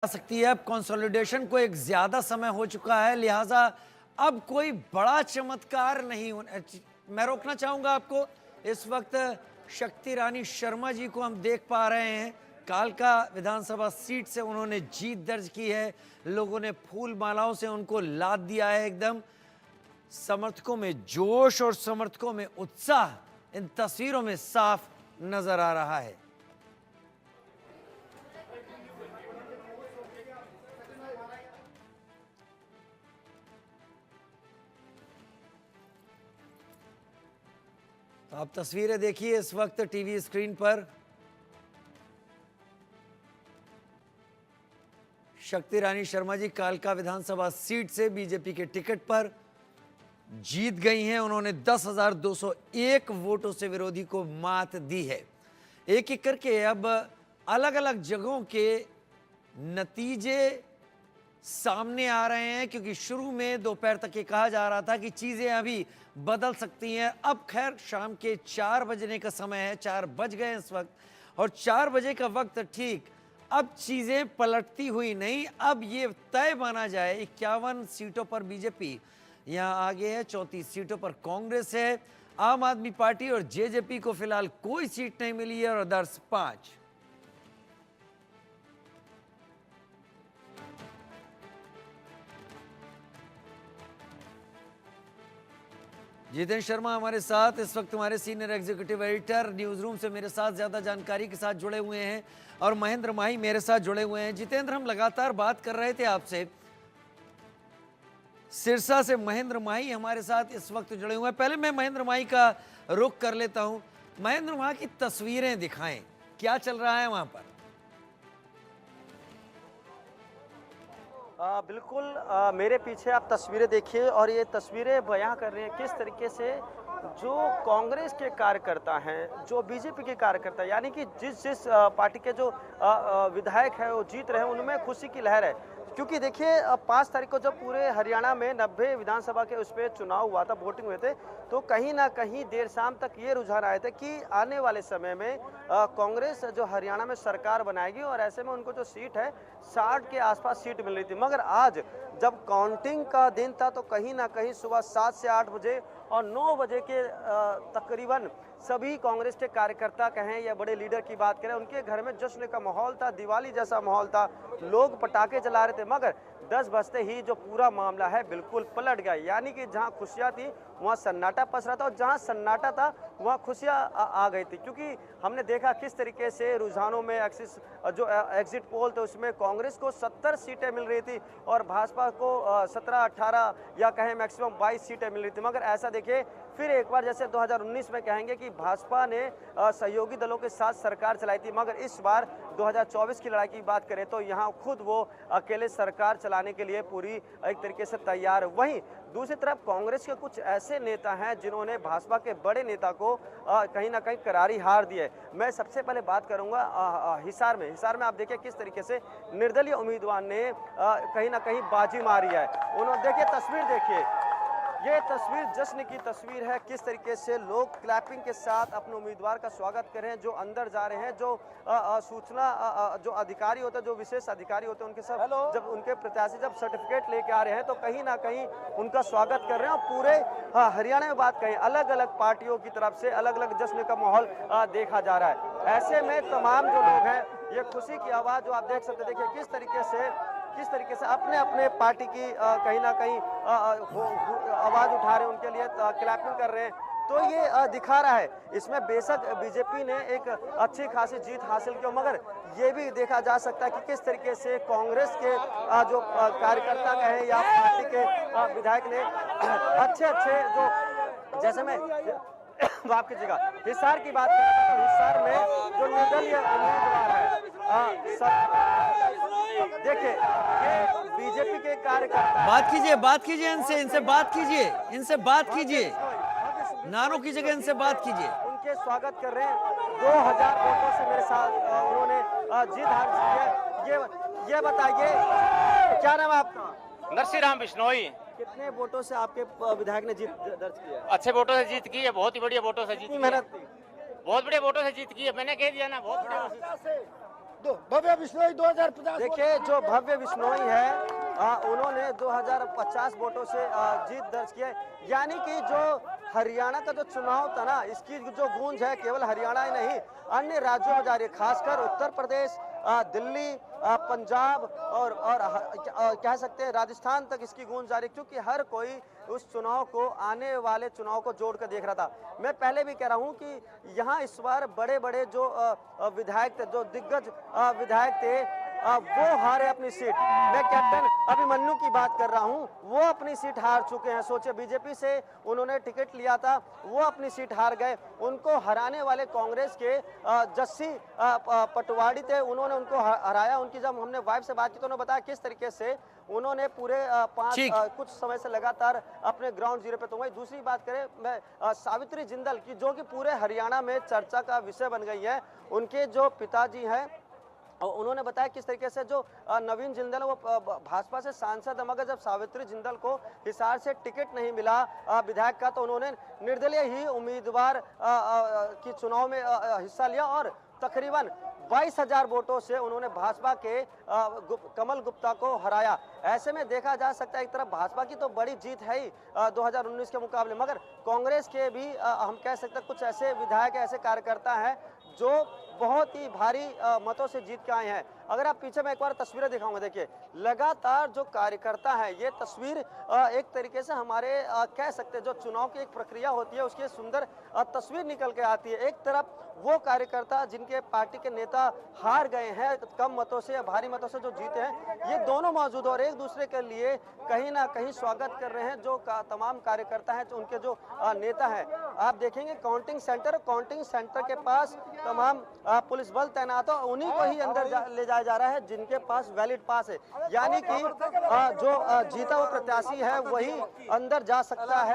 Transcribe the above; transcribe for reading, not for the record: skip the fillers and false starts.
सकती है। अब कंसोलिडेशन को एक ज्यादा समय हो चुका है, लिहाजा अब कोई बड़ा चमत्कार नहीं होना। मैं रोकना चाहूंगा आपको। इस वक्त शक्ति रानी शर्मा जी को हम देख पा रहे हैं। कालका विधानसभा सीट से उन्होंने जीत दर्ज की है। लोगों ने फूल मालाओं से उनको लाद दिया है। एकदम समर्थकों में जोश और समर्थकों में उत्साह इन तस्वीरों में साफ नजर आ रहा है। तो आप तस्वीरें देखिए इस वक्त टीवी स्क्रीन पर। शक्ति रानी शर्मा जी कालका विधानसभा सीट से बीजेपी के टिकट पर जीत गई हैं। उन्होंने 10,201 वोटों से विरोधी को मात दी है। एक एक करके अब अलग अलग जगहों के नतीजे सामने आ रहे हैं, क्योंकि शुरू में दोपहर तक ये कहा जा रहा था कि चीजें अभी बदल सकती हैं। अब खैर शाम के 4 बजने का समय है, 4 बज गए इस वक्त, और 4 बजे का वक्त ठीक। अब चीजें पलटती हुई नहीं, अब ये तय माना जाए 51 सीटों पर बीजेपी यहाँ आगे है, 34 सीटों पर कांग्रेस है। आम आदमी पार्टी और जेजेपी को फिलहाल कोई सीट नहीं मिली है और अदर्स 5। जितेंद्र शर्मा हमारे साथ इस वक्त, हमारे senior executive editor, news room से मेरे साथ ज्यादा जानकारी के साथ जुड़े हुए हैं, और महेंद्र माही मेरे साथ जुड़े हुए हैं। जितेंद्र, हम लगातार बात कर रहे थे आपसे, सिरसा से महेंद्र माही हमारे साथ इस वक्त जुड़े हुए हैं। पहले मैं महेंद्र माही का रुख कर लेता हूं। महेंद्र, वहां की तस्वीरें दिखाएं, क्या चल रहा है वहां पर? बिल्कुल, मेरे पीछे आप तस्वीरें देखिए, और ये तस्वीरें बयां कर रही हैं किस तरीके से जो कांग्रेस के कार्यकर्ता हैं, जो बीजेपी के कार्यकर्ता, यानी कि जिस जिस पार्टी के जो विधायक हैं वो जीत रहे हैं, उनमें खुशी की लहर है। क्योंकि देखिए 5 तारीख को जब पूरे हरियाणा में 90 विधानसभा के उस पर चुनाव हुआ था, वोटिंग हुए थे, तो कहीं ना कहीं देर शाम तक ये रुझान आए थे कि आने वाले समय में कांग्रेस जो हरियाणा में सरकार बनाएगी, और ऐसे में उनको जो सीट है 60 के आसपास सीट मिल रही थी। मगर आज जब काउंटिंग का दिन था तो कहीं ना कहीं सुबह 7 से 8 बजे और 9 बजे के तकरीबन सभी कांग्रेस के कार्यकर्ता कहें या बड़े लीडर की बात करें, उनके घर में जश्न का माहौल था, दिवाली जैसा माहौल था, लोग पटाखे जला रहे थे। मगर 10 बजते ही जो पूरा मामला है बिल्कुल पलट गया, यानी कि जहां खुशियां थी वहां सन्नाटा पसरा था, और जहां सन्नाटा था वहां खुशियां आ गई थी। क्योंकि हमने देखा किस तरीके से रुझानों में जो एग्जिट पोल थे उसमें कांग्रेस को 70 सीटें मिल रही थी और भाजपा को 17-18 या कहें मैक्सिमम 22 सीटें मिल रही थी। मगर ऐसा देखिए फिर एक बार जैसे 2019 में कहेंगे कि भाजपा ने सहयोगी दलों के साथ सरकार चलाई थी, मगर इस बार 2024 की लड़ाई की बात करें तो यहाँ खुद वो अकेले सरकार चलाने के लिए पूरी एक तरीके से तैयार है। वहीं दूसरी तरफ कांग्रेस के कुछ ऐसे नेता हैं जिन्होंने भाजपा के बड़े नेता को कहीं ना कहीं करारी हार दी है। मैं सबसे पहले बात करूंगा हिसार में आप देखिए किस तरीके से निर्दलीय उम्मीदवार ने कहीं ना कहीं बाजी मारी है। उन्होंने देखिए तस्वीर देखिए, ये तस्वीर जश्न की तस्वीर है, किस तरीके से लोग क्लैपिंग के साथ अपने उम्मीदवार का स्वागत कर रहे हैं, जो अंदर जा रहे हैं, जो सूचना जो अधिकारी होते हैं, जो विशेष अधिकारी होते हैं, उनके साथ जब उनके प्रत्याशी जब सर्टिफिकेट लेके आ रहे हैं तो कहीं ना कहीं उनका स्वागत कर रहे हैं। और पूरे हरियाणा में बात करें, अलग अलग पार्टियों की तरफ से अलग अलग जश्न का माहौल देखा जा रहा है। ऐसे में तमाम जो लोग हैं, ये खुशी की आवाज़ जो आप देख सकते, देखिए किस तरीके से अपने अपने पार्टी की कहीं ना कहीं आवाज उठा रहे हैं, उनके लिए क्लैपिंग कर रहे हैं। तो ये दिखा रहा है, इसमें बेशक बीजेपी ने एक अच्छी खासी जीत हासिल की, मगर ये भी देखा जा सकता है कि किस तरीके से कांग्रेस के जो कार्यकर्ता कहें या पार्टी के विधायक ने अच्छे जो, जैसे मैं माफ कीजिएगा, हिसार की बात करें तो हिसार में जो निर्दलीय उम्मीदवार है, देखिए ये बीजेपी के कार्यकर्ता, बात कीजिए इनसे बात कीजिए, नारों की जगह इनसे बात कीजिए। उनके स्वागत कर रहे हैं। 2000 वोटों से मेरे साथ उन्होंने जीत हासिल की है। ये बताइए क्या नाम है आपका? नरसिंह बिश्नोई। कितने वोटों से आपके विधायक ने जीत दर्ज किया? अच्छे वोटों से जीत की है, बहुत ही बढ़िया वोटों से जीत की है। मेहनत थी, बहुत बढ़िया वोटों से जीत की है, मैंने कह दिया ना, बहुत बढ़िया। भव्य बिश्नोई 2050। देखिए जो भव्य बिश्नोई है उन्होंने 2050 वोटों से जीत दर्ज की है। यानी कि जो हरियाणा का जो चुनाव था ना, इसकी जो गूंज है केवल हरियाणा ही नहीं अन्य राज्यों में जा रही है, खासकर उत्तर प्रदेश, दिल्ली, पंजाब और कह सकते हैं राजस्थान तक इसकी गूंज जारी, क्योंकि हर कोई उस चुनाव को, आने वाले चुनाव को जोड़कर देख रहा था। मैं पहले भी कह रहा हूं कि यहाँ इस बार बड़े बड़े जो विधायक थे, जो दिग्गज विधायक थे, वो हारे अपनी सीट। मैं कैप्टन अभिमन्यु की बात कर रहा हूं, वो अपनी सीट हार चुके हैं। सोचे बीजेपी से उन्होंने टिकट लिया था, वो अपनी सीट हार गए। उनको हराने वाले कांग्रेस के जस्सी पटवाड़ी थे, उन्होंने उनको हराया। उनकी जब हमने वाइफ से बात की तो उन्होंने बताया किस तरीके से उन्होंने पूरे कुछ समय से लगातार अपने ग्राउंड जीरो पे। तो वही दूसरी बात करें मैं सावित्री जिंदल की, जो कि पूरे हरियाणा में चर्चा का विषय बन गई है। उनके जो पिताजी हैं और उन्होंने बताया किस तरीके से जो नवीन जिंदल वो भाजपा से सांसद है, मगर जब सावित्री जिंदल को हिसार से टिकट नहीं मिला विधायक का, तो उन्होंने निर्दलीय ही उम्मीदवार की चुनाव में हिस्सा लिया और तकरीबन 22,000 वोटों से उन्होंने भाजपा के कमल गुप्ता को हराया। ऐसे में देखा जा सकता है एक तरफ भाजपा की तो बड़ी जीत है ही 2019 के मुकाबले, मगर कांग्रेस के भी हम कह सकते हैं कुछ ऐसे विधायक, ऐसे कार्यकर्ता हैं जो बहुत ही भारी मतों से जीत के आए हैं। अगर आप पीछे मैं एक बार तस्वीरें दिखाऊंगा, देखिए लगातार जो कार्यकर्ता है, ये तस्वीर एक तरीके से हमारे कह सकते हैं जो चुनाव की एक प्रक्रिया होती है उसकी सुंदर तस्वीर निकल के आती है। एक तरफ वो कार्यकर्ता जिनके पार्टी के नेता हार गए हैं कम मतों से या भारी मतों से जो जीते हैं, ये दोनों मौजूद और एक दूसरे के लिए कहीं ना कहीं स्वागत कर रहे हैं। जो तमाम कार्यकर्ता हैं, उनके जो नेता हैं, आप देखेंगे काउंटिंग सेंटर के पास तमाम पुलिस बल तैनात हो, उन्हीं को ही अंदर ले जाया जा रहा है जिनके पास वैलिड पास है। यानी कि जो जीता हुआ प्रत्याशी है वही अंदर जा सकता है।